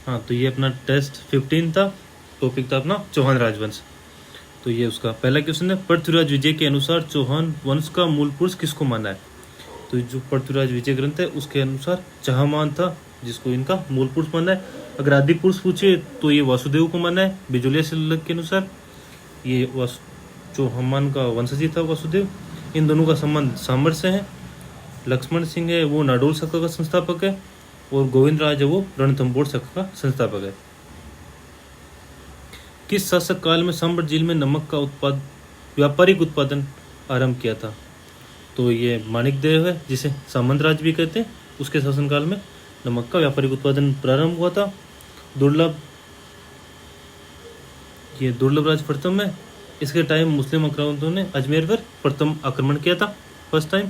हाँ, तो ये अपना टेस्ट 15 था, टॉपिक था अपना चौहान राजवंश। तो ये उसका पहला क्वेश्चन है, पृथ्वीराज विजय के अनुसार चौहान वंश का मूल पुरुष किसको माना है? तो जो पृथ्वीराज विजय ग्रंथ है उसके अनुसार चहामान था जिसको इनका मूल पुरुष माना है। अगर आदि पुरुष पूछे तो ये वासुदेव को माना है बिजोलिया शिलालेख के अनुसार। ये चौहान का वंशजी था वासुदेव। इन दोनों का संबंध सामर से है। लक्ष्मण सिंह है वो नाडोल शाखा का संस्थापक है, और गोविंद राज है वो रणथंबोर शाखा का संस्थापक है। किस शासक काल में साम्बर झील में नमक का व्यापारिक उत्पादन आरंभ किया था? तो ये माणिक देव है जिसे सामंत राज भी कहते हैं, उसके शासनकाल में नमक का व्यापारिक उत्पादन प्रारंभ हुआ था। दुर्लभ राज प्रथम है। इसके टाइम मुस्लिम आक्रांतों ने अजमेर पर प्रथम आक्रमण किया था, फर्स्ट टाइम।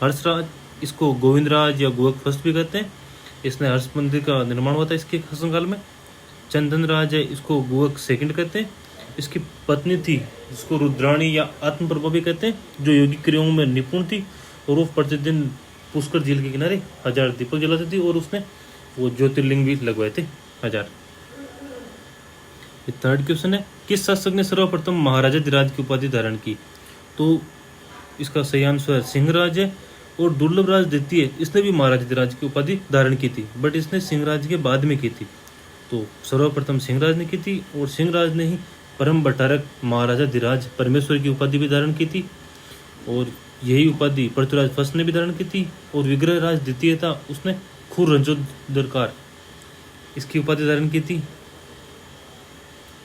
हर्षराज, इसको गोविंद राज या गोवक फर्स्ट भी कहते हैं, इसने हर्ष मंदिर का निर्माण हुआ था इसके शासनकाल में। चंदन राज है, इसको गोवक सेकंड कहते हैं। इसकी पत्नी थी जिसको रुद्राणी या आत्मप्रभा भी कहते हैं, जो योगिक क्रियाओं में निपुण थी, और वो प्रतिदिन पुष्कर झील के किनारे 1000 दीपक जलाती थी, और उसने वो ज्योतिर्लिंग भी लगवाए थे 1000। थर्ड क्वेश्चन है, किस शासक ने सर्वप्रथम महाराजाधिराज की उपाधि धारण की? तो इसका सही आंसर सिंहराज है। और दुर्लभ राज द्वितीय, इसने भी महाराजाधिराज की उपाधि धारण की थी, बट इसने सिंहराज के बाद में की थी। तो सर्वप्रथम सिंहराज ने की थी, और सिंहराज ने ही परम बटारक महाराजाधिराज परमेश्वर की उपाधि भी धारण की थी, और यही उपाधि पृथ्वीराज फर्स्ट ने भी धारण की थी। और विग्रह राज द्वितीय था, उसने खुर रंजोदरकार इसकी उपाधि धारण की थी।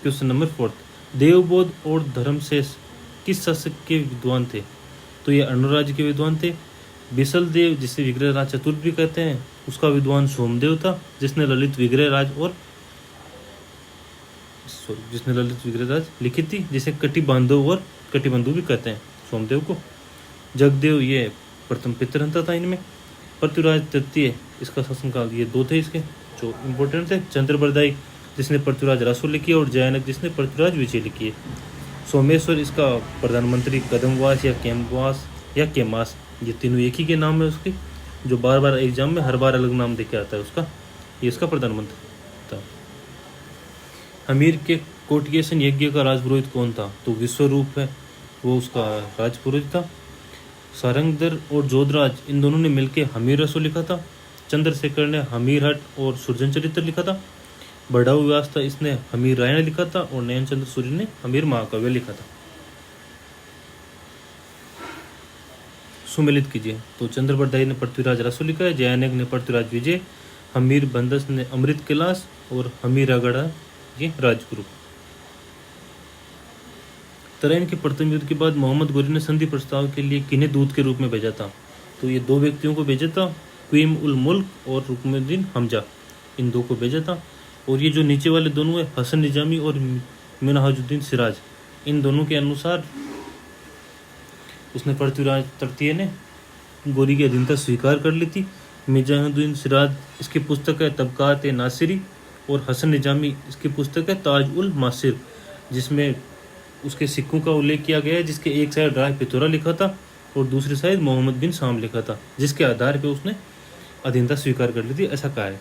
क्वेश्चन नंबर 4, देवबोध और धर्मशेष किस शासक के विद्वान थे? तो ये अनुराज के विद्वान थे। बिसल देव, जिसे विग्रह राज चतुर्थ भी कहते हैं, उसका विद्वान सोमदेव था, जिसने ललित विग्रह राज लिखी थी, जिसे कटिबंधु भी कहते हैं सोमदेव को। जगदेव ये प्रथम पितृहंता था इनमें। पृथ्वीराज तृतीय, इसका शासनकाल ये 2 थे इसके जो इम्पोर्टेंट थे। चंद्रबरदाई, जिसने पृथ्वीराज रासो लिखी है, और जयानक, जिसने पृथ्वीराज विजय लिखी है। सोमेश्वर, इसका प्रधानमंत्री कदमवास या केमवास या केमास, ये तीनों एक ही के नाम है उसके, जो बार बार एग्जाम में हर बार अलग नाम देके आता है उसका। ये इसका प्रधानमंत्री था। हमीर के कोटकेशन यज्ञ का राजपुरोहित कौन था? तो विश्वरूप है, वो उसका राजपुरोहित था। सारंगधर और जोधराज, इन दोनों ने मिलकर हमीर रसो लिखा था। चंद्रशेखर ने हमीर हट और सुरजन चरित्र लिखा था। बड़ाऊ व्यास था, इसने हमीर रायण लिखा था, और नयन चंद्र सूर्य ने हमीर महाकाव्य लिखा था। सुमेलित कीजिए। तो चंद्रबरदाई ने पृथ्वीराज रासो लिखा है, जयानक ने पृथ्वीराज विजय, हमीर बंदस ने अमृत कैलाश, और हमीर अगड़ा ये राजगुरु। तराइन के प्रथम युद्ध के बाद मोहम्मद गोरी ने संधि प्रस्ताव के लिए किन्हें दूत के रूप में भेजा था? तो ये 2 व्यक्तियों को भेजा था, क्वीम उल मुल्क और रुकनुद्दीन हमजा, इन 2 को भेजा था। और ये जो नीचे वाले दोनों है, हसन निजामी और मिनहाजुद्दीन सिराज, इन दोनों के अनुसार उसने पृथ्वीराज तृतीय ने गोरी की अधीनता स्वीकार कर ली थी। मिजाहुद्दीन सिराज, इसकी पुस्तक है तबकात नासिरी, और हसन निजामी, इसकी पुस्तक है ताज उल मासिर, जिसमें उसके सिक्कों का उल्लेख किया गया है, जिसके एक साइड राय पिथौरा लिखा था और दूसरी साइड मोहम्मद बिन शाम लिखा था, जिसके आधार पर उसने अधीनता स्वीकार कर ली थी, ऐसा कहा है।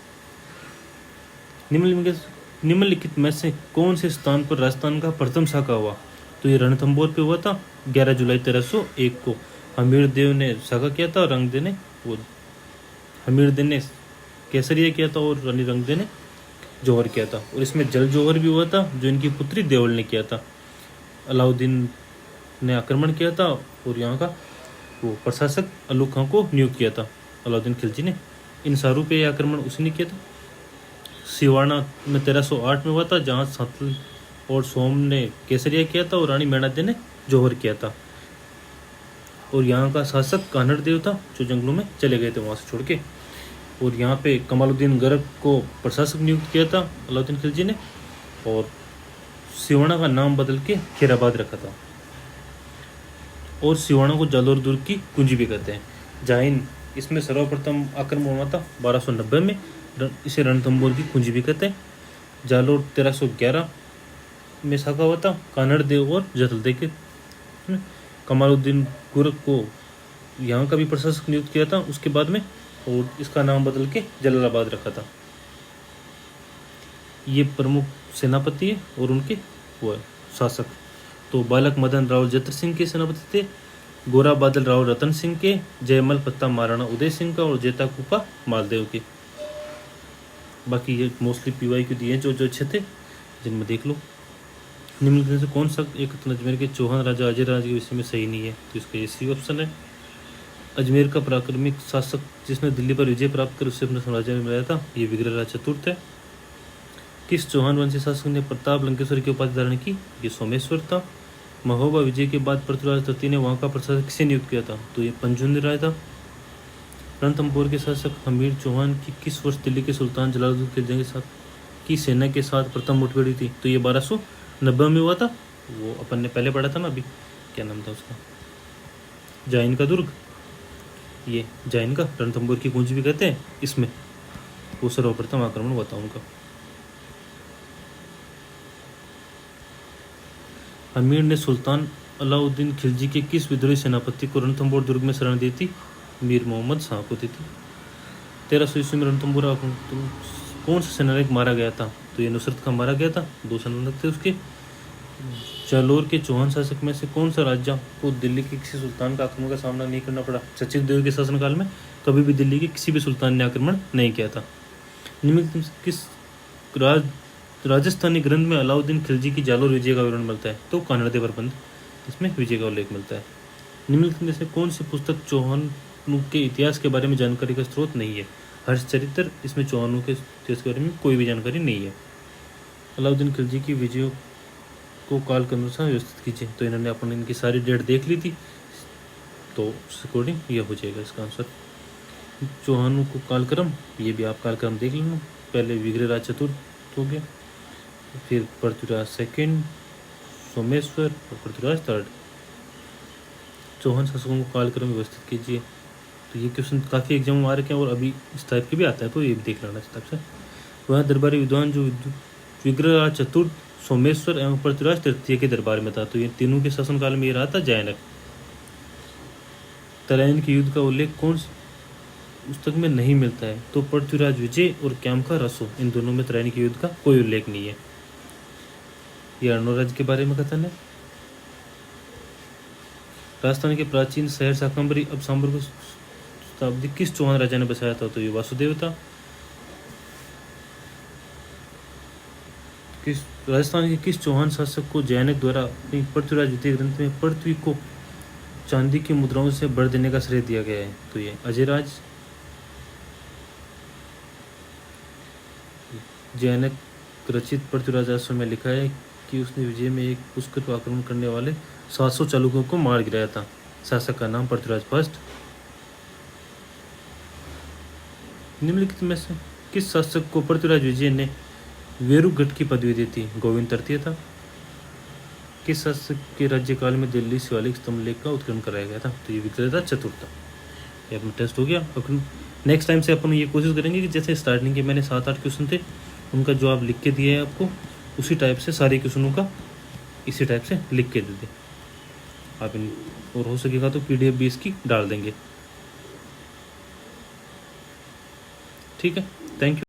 निम्नलिखित में से कौन से स्थान पर राजस्थान का प्रथम शाखा हुआ? तो ये रणथंबोर पे हुआ था 11 जुलाई 1301 को। हमीर देव ने शाखा किया था, रंगदेव ने हमीर देव ने केसरिया किया था, और रानी रंगदेव ने जौहर किया था। और इसमें जल जौहर भी हुआ था, जो इनकी पुत्री देवल ने किया था। अलाउद्दीन ने आक्रमण किया था, और यहाँ का वो प्रशासक अलू खां को नियुक्त किया था अलाउद्दीन खिलजी ने। इन सारू पे आक्रमण उसी ने किया था। सिवाना में 1308 में हुआ था, जहाँ सतल और सोम ने केसरिया किया था, और रानी मेणादेव ने जौहर किया था। और यहाँ का शासक कान्हड़ देव था, जो जंगलों में चले गए थे वहाँ से छोड़ के। और यहाँ पे कमालुद्दीन गर्ग को प्रशासक नियुक्त किया था अलाउद्दीन खिलजी ने, और सिवाना का नाम बदल के खैराबाद रखा था। और सिवाना को जालोर दुर्ग की कुंजी भी कहते हैं। जाइन, इसमें सर्वप्रथम आक्रमण हुआ था 1290 में, इसे रणथंबोर की कुंजी भी कहते हैं। जालोर 1311 में शाखा हुआ था कान्हड़ देव और जतलदेव के। कमालुद्दीन गुरक को यहाँ का भी प्रशासक नियुक्त किया था उसके बाद में, और इसका नाम बदल के जलालाबाद रखा था। ये प्रमुख सेनापति है और उनके वो है शासक। तो बालक मदन राव जत्र सिंह के सेनापति थे, गोरा बादल राव रतन सिंह के, जयमल पत्ता महाराणा उदय सिंह का और जेता कुपा मालदेव के। बाकी ये मोस्टली पीवाई क्यू दिए जो जो अच्छे थे, जिनमें देख लो। निम्नलिखित में से कौन सा एक अजमेर के चौहान राजा अजय राज के विषय में सही नहीं है? तो इसका ये सी ऑप्शन है। अजमेर का पराक्रमिक शासक जिसने दिल्ली पर विजय प्राप्त कर उससे अपने साम्राज्य में मिलाया था, ये विग्रहराज चतुर्थ है। किस चौहान वंशी शासक ने प्रताप लंकेश्वर की उपाधि धारण की? ये सोमेश्वर था। महोबा विजय के बाद पृथ्वीराज तृतीय ने वहां का प्रशासक किसे नियुक्त किया था? तो ये पंजुन राय था। रणथंभौर के शासक हमीर चौहान की किस वर्ष दिल्ली के सुल्तान जलालुद्दीन खिलजी के साथ की सेना के साथ प्रथम मुठभेड़ हुई थी? तो ये 1290 में हुआ था। वो अपन ने पहले पढ़ा था ना अभी, क्या नाम था उसका, जैन का दुर्ग। ये जैन का रणथंभौर की गूंज भी कहते हैं इसमें। वो सर्वप्रथम आक्रमण हुआ था उनका। अमीर ने सुल्तान अलाउद्दीन खिलजी के किस विद्रोही सेनापति को रणथंभौर दुर्ग में शरण दी थी? मीर मोहम्मद शाह को दी थी। 1300 ईस्वी में रणथंभौर कौन सा सेनानायक मारा गया था? तो ये नुसरत खां मारा गया था। 2 सेनानायक थे उसके। जालोर के चौहान शासक में से कौन सा राज्य को दिल्ली के किसी सुल्तान का आक्रमण का सामना नहीं करना पड़ा? सचिव देव के शासनकाल में कभी भी दिल्ली के किसी भी सुल्तान ने आक्रमण नहीं किया था। निम्नलिखित में किस राजस्थानी ग्रंथ में अलाउद्दीन खिलजी की जालोर विजय का विवरण मिलता है? तो कानड़ देवर बंद, इसमें विजय का उल्लेख मिलता है। निम्नलिखित में से कौन सी पुस्तक चौहानों के इतिहास के बारे में जानकारी का स्रोत नहीं है? हर्षचरित्र, इसमें चौहानों के इतिहास के बारे में कोई भी जानकारी नहीं है। अलाउद्दीन खिलजी की विजयों को काल के अनुसार व्यवस्थित कीजिए। तो इन्होंने अपन इनकी सारी डेट देख ली थी, तो उस अकॉर्डिंग ये हो जाएगा इसका आंसर। चौहानों को कालक्रम, ये भी आप कालक्रम देख लेना। पहले विग्रहराज चतुर्थ हो गया, फिर पृथ्वीराज सेकंड, सोमेश्वर और पृथ्वीराज थर्ड। चौहान शासकों को कालक्रम व्यवस्थित कीजिए। तो ये क्वेश्चन काफ़ी एग्जाम में आ रखे हैं और अभी इस टाइप के भी आता है, तो ये भी देख लेना इस टाइप से। वह दरबारी विद्वान जो विग्रहराज चतुर्थ, सोमेश्वर एवं पृथ्वीराज तृतीय के दरबार में था, तो ये तीनों के शासनकाल में ये रहा था जैनक। तराइन के युद्ध का उल्लेख कौन सी पुस्तक में नहीं मिलता है? तो पृथ्वीराज विजय और क्यामका रसो, इन दोनों में तराइन के युद्ध का कोई उल्लेख नहीं है। यह अर्णोराज के बारे में कथन है। राजस्थान के प्राचीन शहर शाकंभरी अब सांबर को शताब्दी किस चौहान राजा ने बसाया था? तो ये वासुदेव था। राजस्थान के किस चौहान शासक को जैनक द्वारा अपनी पृथ्वीराज द्वितीय ग्रंथ में पृथ्वी को चांदी की मुद्राओं से भर देने का श्रेय दिया गया है? तो ये अजयराज। जैनक रचित पृथ्वीराज आश्रम में लिखा है कि उसने विजय में एक पुष्कर पर आक्रमण करने वाले 700 चालुक्यों को मार गिराया था। शासक का नाम पृथ्वीराज फर्स्ट। निम्नलिखित में से किस शासक को पृथ्वीराज विजय ने वेरुगढ़ की पदवी दी थी? गोविंद तृतीय था। किस शासक के राज्यकाल में दिल्ली शिवालिक स्तंभ लेख का उत्खनन कराया गया था? तो ये विग्रहराज चतुर्थ। ये अपना टेस्ट हो गया। अपन नेक्स्ट टाइम से अपन ये कोशिश करेंगे कि जैसे स्टार्टिंग के मैंने 7-8 क्वेश्चन थे, उनका जो आप लिख के दिए हैं आपको, उसी टाइप से सारे क्वेश्चनों का इसी टाइप से लिख के दे दें आप इन, और हो सकेगा तो PDF भी इसकी डाल देंगे। ठीक है, थैंक यू।